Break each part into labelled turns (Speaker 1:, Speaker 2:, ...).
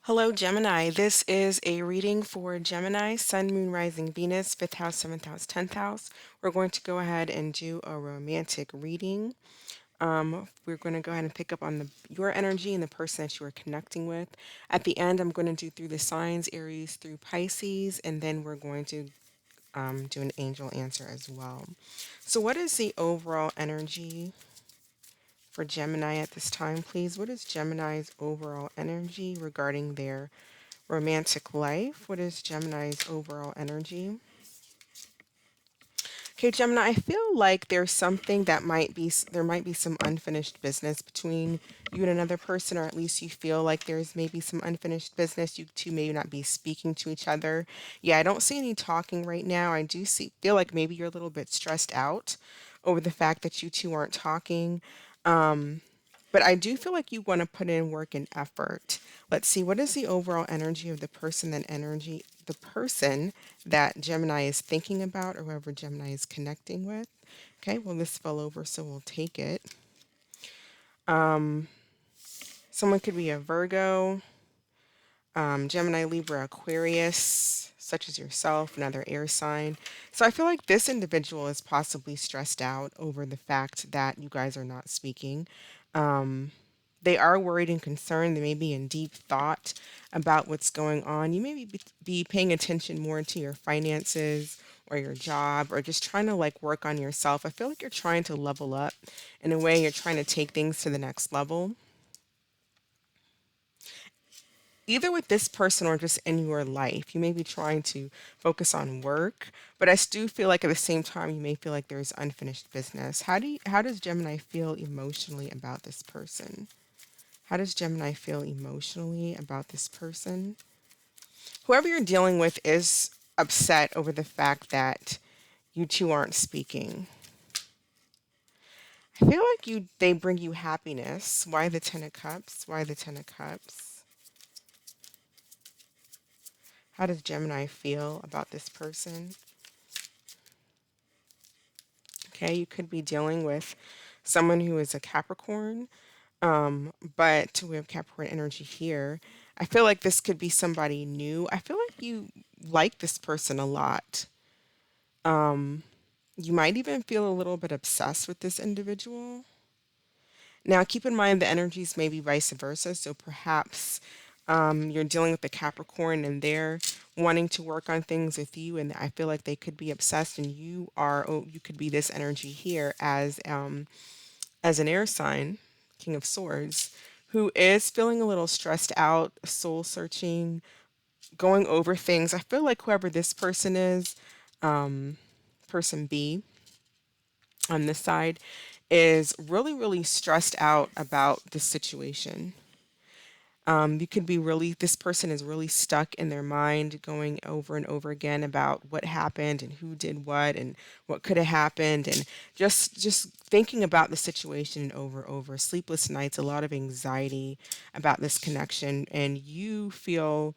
Speaker 1: Hello, Gemini. This is a reading for Gemini, Sun, Moon, Rising, Venus, 5th house, 7th house, 10th house. We're going to go ahead and do a romantic reading. We're going to go ahead and pick up on your energy and the person that you are connecting with. At the end, I'm going to do through the signs, Aries through Pisces, and then we're going to do an angel answer as well. So, what is the overall energy for Gemini at this time, please? What is Gemini's overall energy regarding their romantic life? What is Gemini's overall energy? Okay, Gemini, I feel like there's something that there might be some unfinished business between you and another person, or at least you feel like there's maybe some unfinished business. You two may not be speaking to each other. Yeah, I don't see any talking right now. I do feel like maybe you're a little bit stressed out over the fact that you two aren't talking. Um, but I do feel like you want to put in work and effort. Let's see, what is the overall energy of the person that Gemini is thinking about, or whoever Gemini is connecting with? Okay, well, this fell over, so we'll take it. Um, Someone could be a Virgo, Gemini, Libra, Aquarius, such as yourself, another air sign. So I feel like this individual is possibly stressed out over the fact that you guys are not speaking. Um, they are worried and concerned. They may be in deep thought about what's going on. You may be paying attention more to your finances or your job, or just trying to like work on yourself. I feel like you're trying to level up. In a way, you're trying to take things to the next level, either with this person or just in your life. You may be trying to focus on work, but I do feel like at the same time you may feel like there's unfinished business. How does Gemini feel emotionally about this person? How does Gemini feel emotionally about this person? Whoever you're dealing with is upset over the fact that you two aren't speaking. I feel like they bring you happiness. Why the 10 of Cups? Why the 10 of Cups? How does Gemini feel about this person? Okay, you could be dealing with someone who is a Capricorn, but we have Capricorn energy here. I feel like this could be somebody new. I feel like you like this person a lot. Um, you might even feel a little bit obsessed with this individual. Now, keep in mind the energies may be vice versa. So perhaps you're dealing with the Capricorn and they're wanting to work on things with you, and I feel like they could be obsessed, and you could be this energy here as an air sign, King of Swords, who is feeling a little stressed out, soul searching, going over things. I feel like whoever this person is, um, person B on this side, is really, really stressed out about the situation. You could be really, this person is really stuck in their mind, going over and over again about what happened and who did what and what could have happened, and just thinking about the situation over, sleepless nights, a lot of anxiety about this connection, and you feel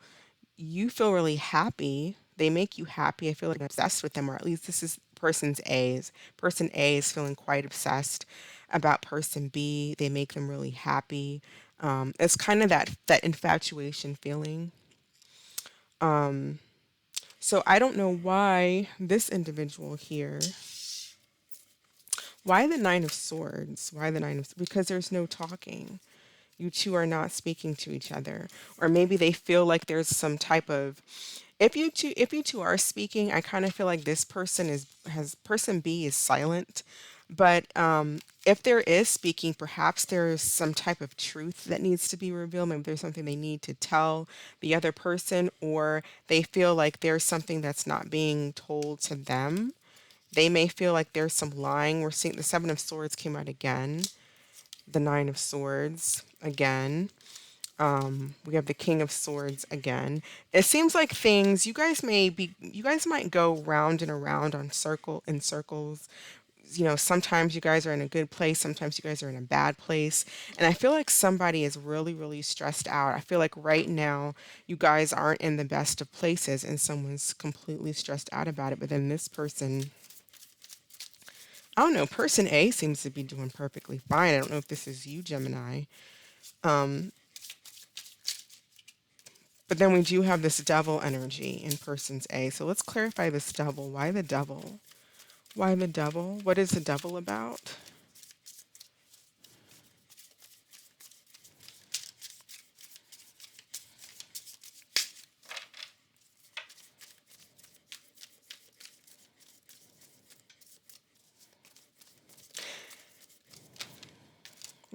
Speaker 1: really happy. They make you happy. I feel like I'm obsessed with them, or at least this is person's A's. Person A is feeling quite obsessed about person B. They make them really happy. It's kind of that infatuation feeling. Um, so I don't know why this individual here. Why the Nine of Swords? Why the Nine of? Because there's no talking. You two are not speaking to each other, or maybe they feel like there's some type of, if you two are speaking, I kind of feel like this person is has person B is silent, but if there is speaking, perhaps there is some type of truth that needs to be revealed. Maybe there's something they need to tell the other person, or they feel like there's something that's not being told to them. They may feel like there's some lying. We're seeing the Seven of Swords came out again, the Nine of Swords again. We have the King of Swords again. It seems like you guys might go round and around in circles. Sometimes you guys are in a good place, sometimes you guys are in a bad place. And I feel like somebody is really, really stressed out. I feel like right now you guys aren't in the best of places and someone's completely stressed out about it. But then this person, I don't know, person A seems to be doing perfectly fine. I don't know if this is you, Gemini. Um, But then we do have this devil energy in person's A. So let's clarify this devil. Why the devil? Why the devil? What is the devil about?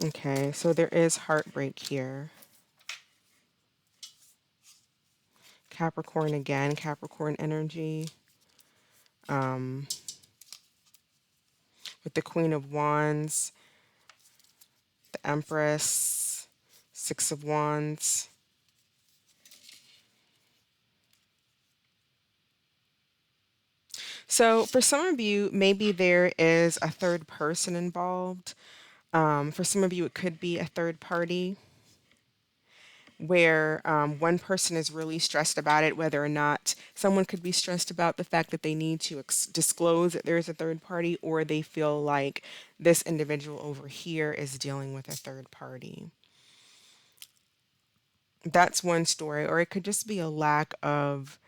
Speaker 1: Okay, so there is heartbreak here. Capricorn again, Capricorn energy. Um, with the Queen of Wands, the Empress, Six of Wands. So for some of you, maybe there is a third person involved. For some of you, it could be a third party where one person is really stressed about it, whether or not someone could be stressed about the fact that they need to disclose that there's a third party, or they feel like this individual over here is dealing with a third party. That's one story. Or it could just be a lack of,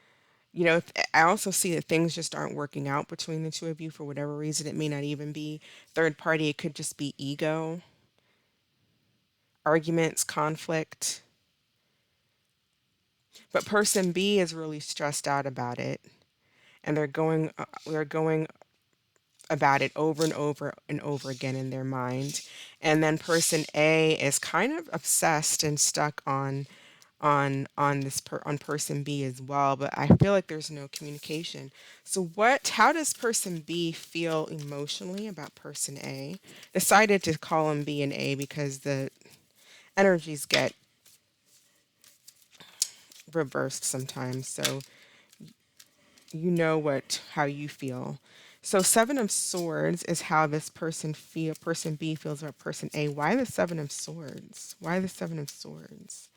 Speaker 1: I also see that things just aren't working out between the two of you for whatever reason. It may not even be third party, it could just be ego, arguments, conflict. But person B is really stressed out about it, and they're going about it over and over and over again in their mind. And then person A is kind of obsessed and stuck on person B as well, but I feel like there's no communication. So how does person B feel emotionally about person A? Decided to call him B and A because the energies get reversed sometimes. So how you feel. So Seven of Swords is how this person B feels about person A. Why the Seven of Swords? Why the Seven of Swords?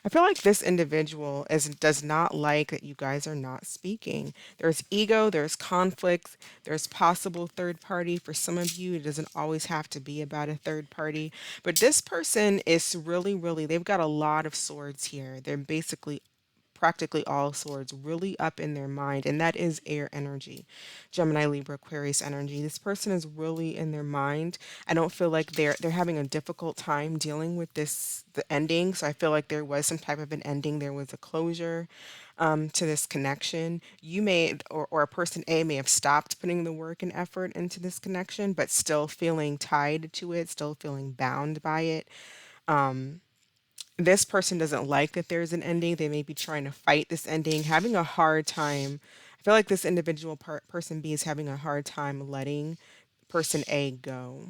Speaker 1: I feel like this individual does not like that you guys are not speaking. There's ego, there's conflict, there's possible third party. For some of you, it doesn't always have to be about a third party. But this person is really, really, they've got a lot of swords here. They're basically practically all swords really up in their mind, and that is air energy. Gemini, Libra, Aquarius energy. This person is really in their mind. I don't feel like they're having a difficult time dealing with the ending. So I feel like there was some type of an ending. There was a closure to this connection. You may, or a person A may have stopped putting the work and effort into this connection, but still feeling tied to it, still feeling bound by it. This person doesn't like that there's an ending. They may be trying to fight this ending, having a hard time. I feel like this individual person B is having a hard time letting person A go.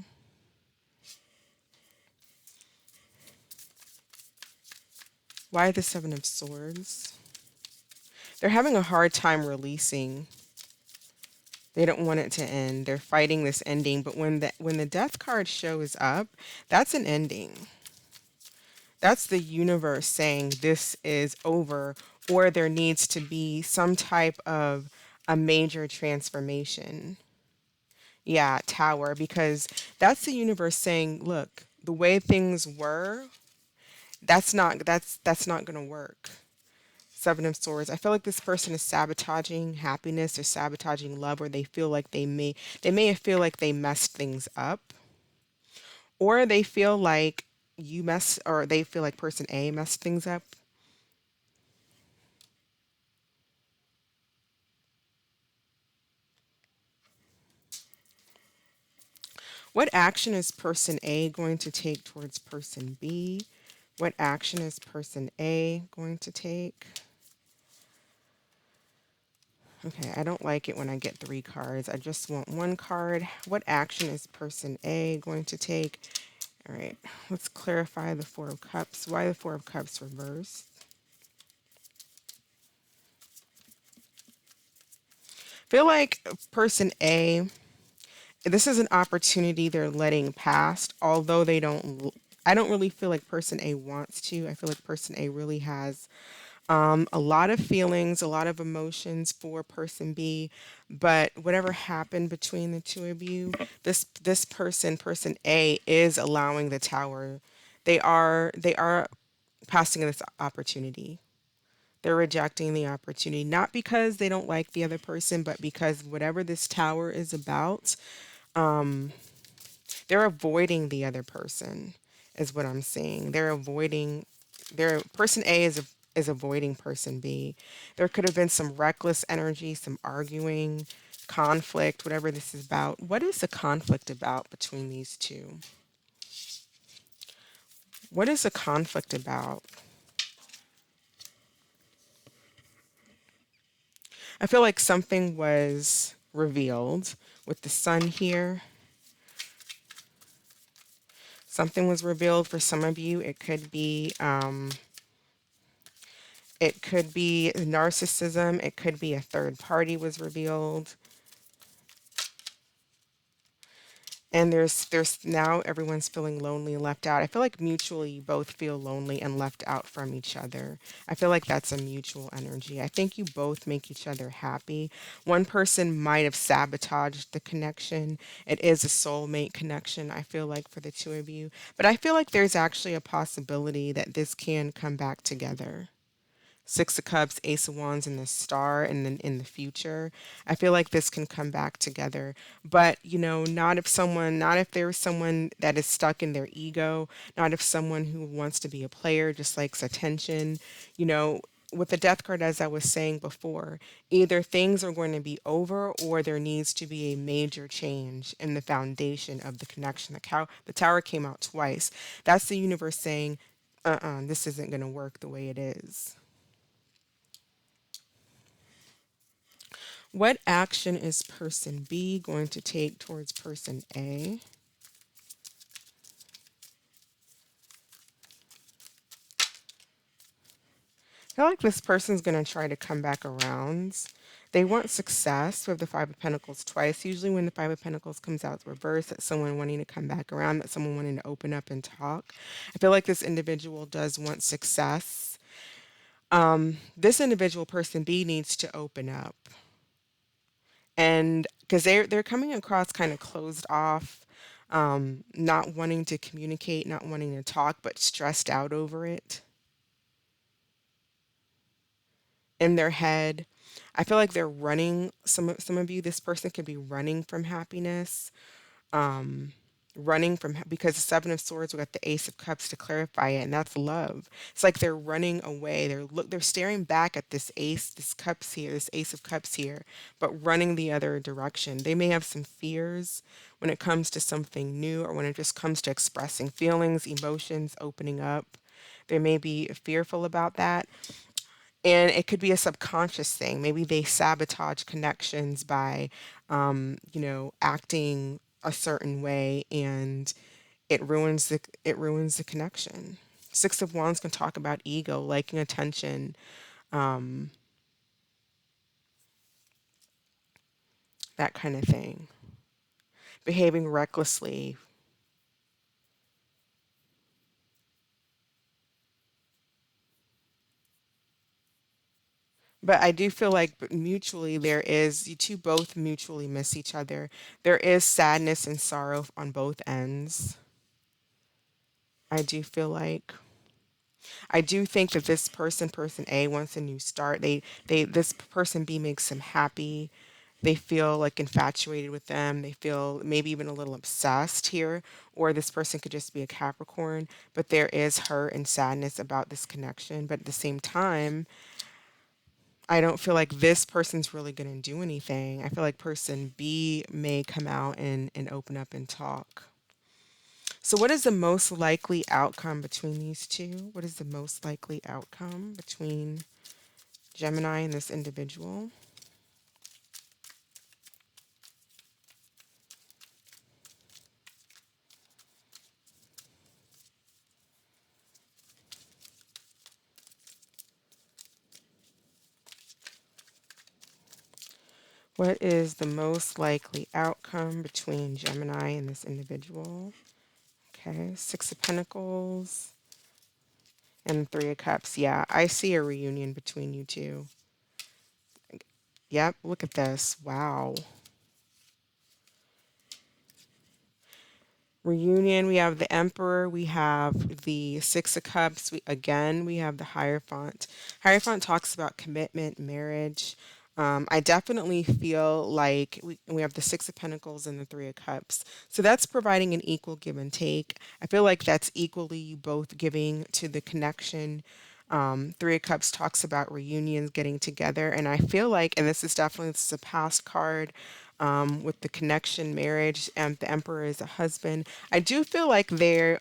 Speaker 1: Why the Seven of Swords? They're having a hard time releasing. They don't want it to end. They're fighting this ending, but when the Death card shows up, that's an ending. That's the universe saying this is over, or there needs to be some type of a major transformation. Yeah, tower, because that's the universe saying, look, the way things were, that's not going to work. Seven of Swords. I feel like this person is sabotaging happiness or sabotaging love, or they may feel like they messed things up, or they feel like they feel like person A messed things up. What action is person A going to take towards person B? What action is person A going to take? Okay, I don't like it when I get three cards. I just want one card. What action is person A going to take? All right, let's clarify the Four of Cups. Why the Four of Cups reversed? Feel like person A, this is an opportunity they're letting pass, although I don't really feel like person A wants to. I feel like person A really has A lot of feelings, a lot of emotions for person B, but whatever happened between the two of you, this person, person A, is allowing the tower. They are passing this opportunity. They're rejecting the opportunity, not because they don't like the other person, but because whatever this tower is about, they're avoiding the other person, is what I'm seeing. They're avoiding their person A is avoiding person B. There could have been some reckless energy, some arguing, conflict, whatever this is about. What is the conflict about between these two? What is the conflict about? I feel like something was revealed with the sun here. Something was revealed for some of you. It could be narcissism. It could be a third party was revealed. And there's now everyone's feeling lonely and left out. I feel like mutually you both feel lonely and left out from each other. I feel like that's a mutual energy. I think you both make each other happy. One person might have sabotaged the connection. It is a soulmate connection, I feel like, for the two of you. But I feel like there's actually a possibility that this can come back together. Six of Cups, Ace of Wands, and the Star, and then in the future. I feel like this can come back together. But, not if there's someone that is stuck in their ego, not if someone who wants to be a player just likes attention, you know. With the death card, as I was saying before, either things are going to be over or there needs to be a major change in the foundation of the connection. The tower came out twice. That's the universe saying, this isn't going to work the way it is. What action is person B going to take towards person A? I feel like this person's going to try to come back around. They want success with the Five of Pentacles twice. Usually, when the Five of Pentacles comes out reverse, that's someone wanting to come back around, that's someone wanting to open up and talk. I feel like this individual does want success. This individual, person B, needs to open up. And because they're coming across kind of closed off, not wanting to communicate, not wanting to talk, but stressed out over it in their head. I feel like they're running. Some of you, this person could be running from happiness, um, running from because the Seven of Swords, we got the Ace of Cups to clarify it, and that's love. It's like they're running away. They're staring back at this Ace, this Cups here, this Ace of Cups here, but running the other direction. They may have some fears when it comes to something new, or when it just comes to expressing feelings, emotions, opening up. They may be fearful about that. And it could be a subconscious thing. Maybe they sabotage connections by, acting a certain way, and it ruins the connection. Six of Wands can talk about ego, liking attention, um, that kind of thing. Behaving recklessly. But I do feel like mutually there is, you two both mutually miss each other. There is sadness and sorrow on both ends. I do feel like. I do think that this person, person A, wants a new start. This person B makes them happy. They feel like infatuated with them. They feel maybe even a little obsessed here. Or this person could just be a Capricorn. But there is hurt and sadness about this connection. But at the same time, I don't feel like this person's really going to do anything. I feel like person B may come out and open up and talk. So, what is the most likely outcome between these two? What is the most likely outcome between Gemini and this individual? What is the most likely outcome between Gemini and this individual? Okay, Six of Pentacles, And Three of Cups. Yeah, I see a reunion between you two. Yep, look at this. Wow. Reunion, we have the Emperor, we have the Six of Cups, we have the Hierophant. Hierophant talks about commitment, marriage. I definitely feel like we have the Six of Pentacles and the Three of Cups. So that's providing an equal give and take. I feel like that's equally you both giving to the connection. Three of Cups talks about reunions, getting together, and I feel like, and this is a past card, with the connection, marriage, and the Emperor is a husband. I do feel like there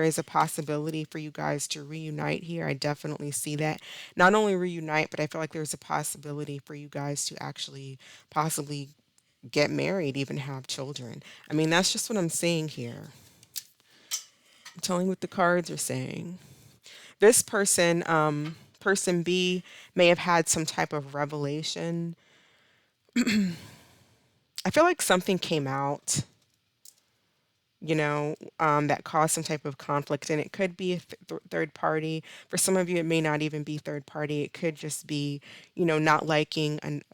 Speaker 1: is a possibility for you guys to reunite here. I definitely see that. Not only reunite, but I feel like there's a possibility for you guys to actually possibly get married, even have children. I mean, that's just what I'm saying here. I'm telling you what the cards are saying. This person, person B, may have had some type of revelation. I feel like something came out, that caused some type of conflict. And it could be a third party. For some of you, it may not even be third party. It could just be, not liking, and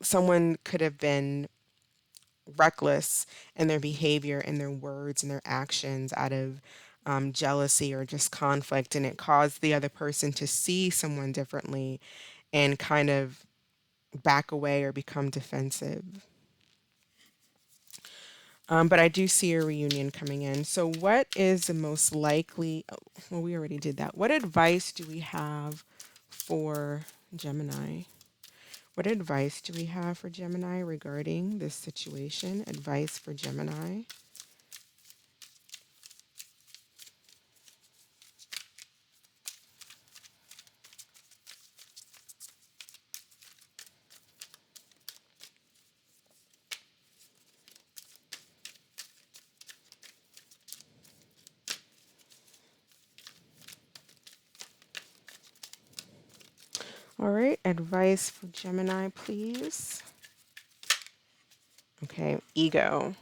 Speaker 1: someone could have been reckless in their behavior and their words and their actions out of jealousy or just conflict. And it caused the other person to see someone differently and kind of back away or become defensive. But I do see a reunion coming in. So, what is the most likely? Oh, well, we already did that. What advice do we have for Gemini? What advice do we have for Gemini regarding this situation? Advice for Gemini. All right, advice for Gemini, please. Okay, ego.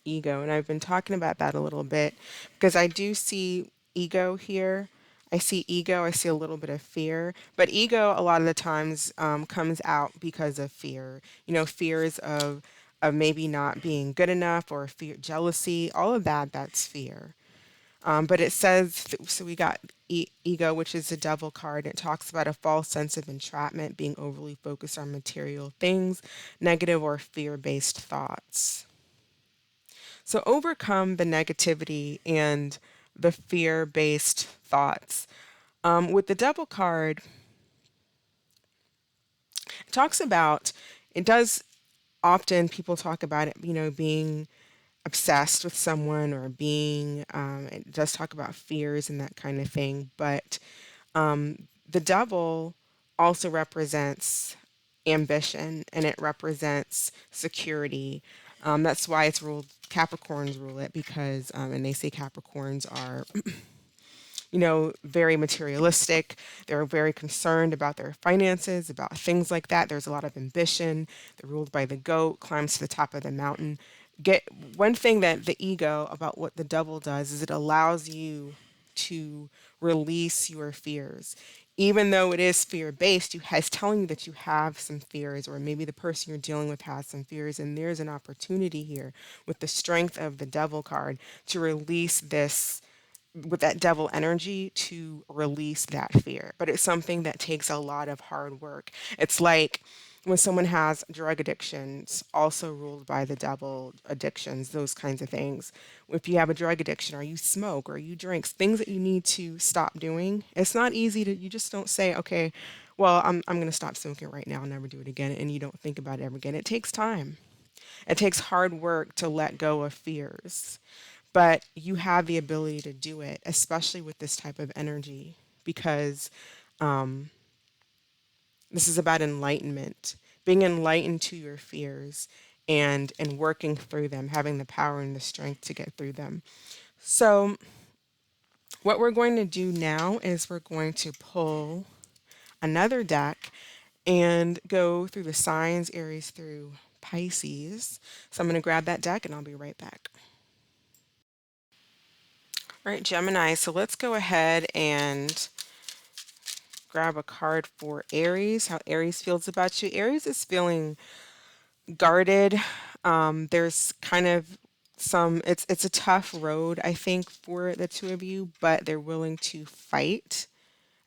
Speaker 1: Ego. And I've been talking about that a little bit because I do see ego here. I see ego, I see a little bit of fear, but ego a lot of the times comes out because of fear. Fears of maybe not being good enough or fear, jealousy, all of that. That's fear. But it says, so we got ego, which is the devil card. It talks about a false sense of entrapment, being overly focused on material things, negative or fear based thoughts. So overcome the negativity and the fear based thoughts. With the devil card, it talks about, it does often people talk about it, being obsessed with someone or being, it does talk about fears and that kind of thing. But the devil also represents ambition and it represents security. That's why it's ruled, Capricorns rule it because, and they say Capricorns are very materialistic. They're very concerned about their finances, about things like that. There's a lot of ambition. They're ruled by the goat, climbs to the top of the mountain. Get one thing that the ego about what the devil does is it allows you to release your fears. Even though it is fear based, it's telling you that you have some fears, or maybe the person you're dealing with has some fears, and there's an opportunity here with the strength of the devil card to release this with that devil energy to release that fear. But it's something that takes a lot of hard work. It's like when someone has drug addictions, also ruled by the devil, addictions, those kinds of things. If you have a drug addiction or you smoke or you drink, things that you need to stop doing, it's not easy to, you just don't say, okay, well, I'm going to stop smoking right now and never do it again. And you don't think about it ever again. It takes time. It takes hard work to let go of fears, but you have the ability to do it, especially with this type of energy, because this is about enlightenment, being enlightened to your fears and working through them, having the power and the strength to get through them. So, what we're going to do now is we're going to pull another deck and go through the signs, Aries through Pisces. So, I'm going to grab that deck and I'll be right back. All right, Gemini. So let's go ahead and grab a card for Aries, how Aries feels about you. Aries is feeling guarded. There's kind of it's a tough road, I think, for the two of you, but they're willing to fight.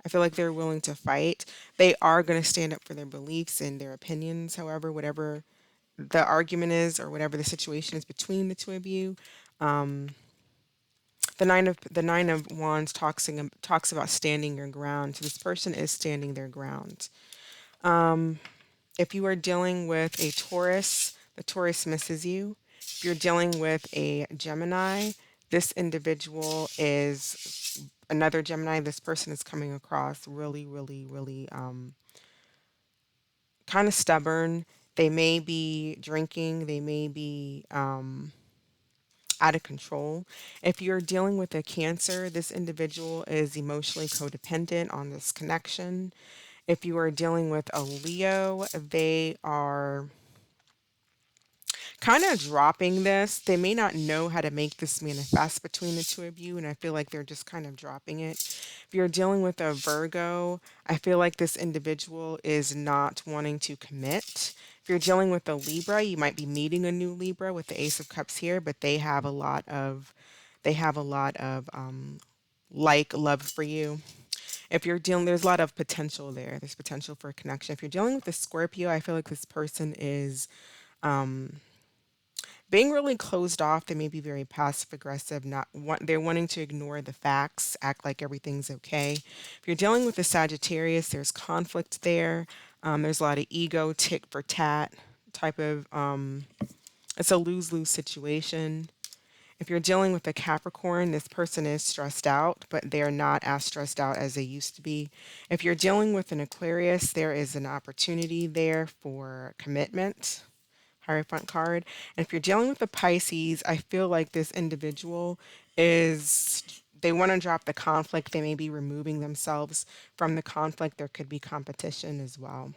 Speaker 1: I feel like they're willing to fight. They are going to stand up for their beliefs and their opinions, however, whatever the argument is or whatever the situation is between the two of you. The nine of wands talks about standing your ground. So this person is standing their ground. If you are dealing with a Taurus, the Taurus misses you. If you're dealing with a Gemini, this individual is another Gemini. This person is coming across really, really, really kind of stubborn. They may be drinking. They may be out of control. If you're dealing with a Cancer, this individual is emotionally codependent on this connection. If you are dealing with a Leo, they are kind of dropping this. They may not know how to make this manifest between the two of you, and I feel like they're just kind of dropping it. If you're dealing with a Virgo, I feel like this individual is not wanting to commit. If you're dealing with a Libra, you might be meeting a new Libra with the Ace of Cups here, but they have a lot of like love for you. If you're dealing, there's a lot of potential there. There's potential for a connection. If you're dealing with a Scorpio, I feel like this person is being really closed off. They may be very passive aggressive, they're wanting to ignore the facts, act like everything's okay. If you're dealing with a Sagittarius, there's conflict there. There's a lot of ego, tick for tat type of, it's a lose-lose situation. If you're dealing with a Capricorn, this person is stressed out, but they're not as stressed out as they used to be. If you're dealing with an Aquarius, there is an opportunity there for commitment. Hierophant card. And if you're dealing with a Pisces, I feel like this individual they want to drop the conflict. They may be removing themselves from the conflict. There could be competition as well.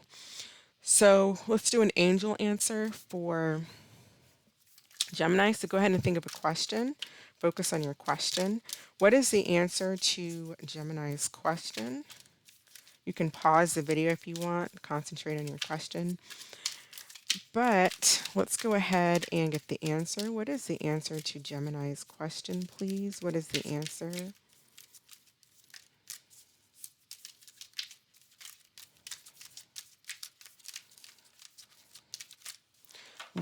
Speaker 1: So let's do an angel answer for Gemini. So go ahead and think of a question. Focus on your question. What is the answer to Gemini's question? You can pause the video if you want, concentrate on your question. But let's go ahead and get the answer. What is the answer to Gemini's question, please? What is the answer?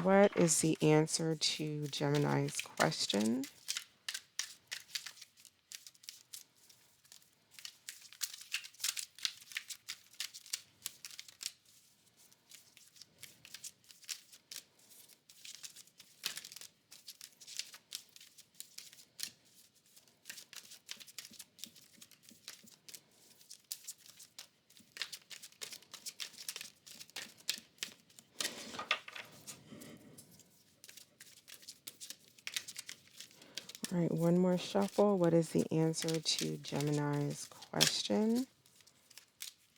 Speaker 1: What is the answer to Gemini's question? All right, one more shuffle. What is the answer to Gemini's question?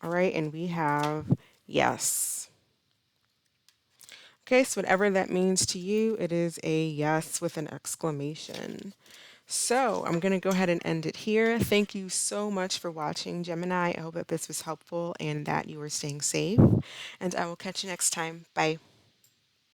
Speaker 1: All right, and we have yes. Okay, so whatever that means to you, it is a yes with an exclamation. So I'm going to go ahead and end it here. Thank you so much for watching, Gemini. I hope that this was helpful and that you are staying safe. And I will catch you next time. Bye.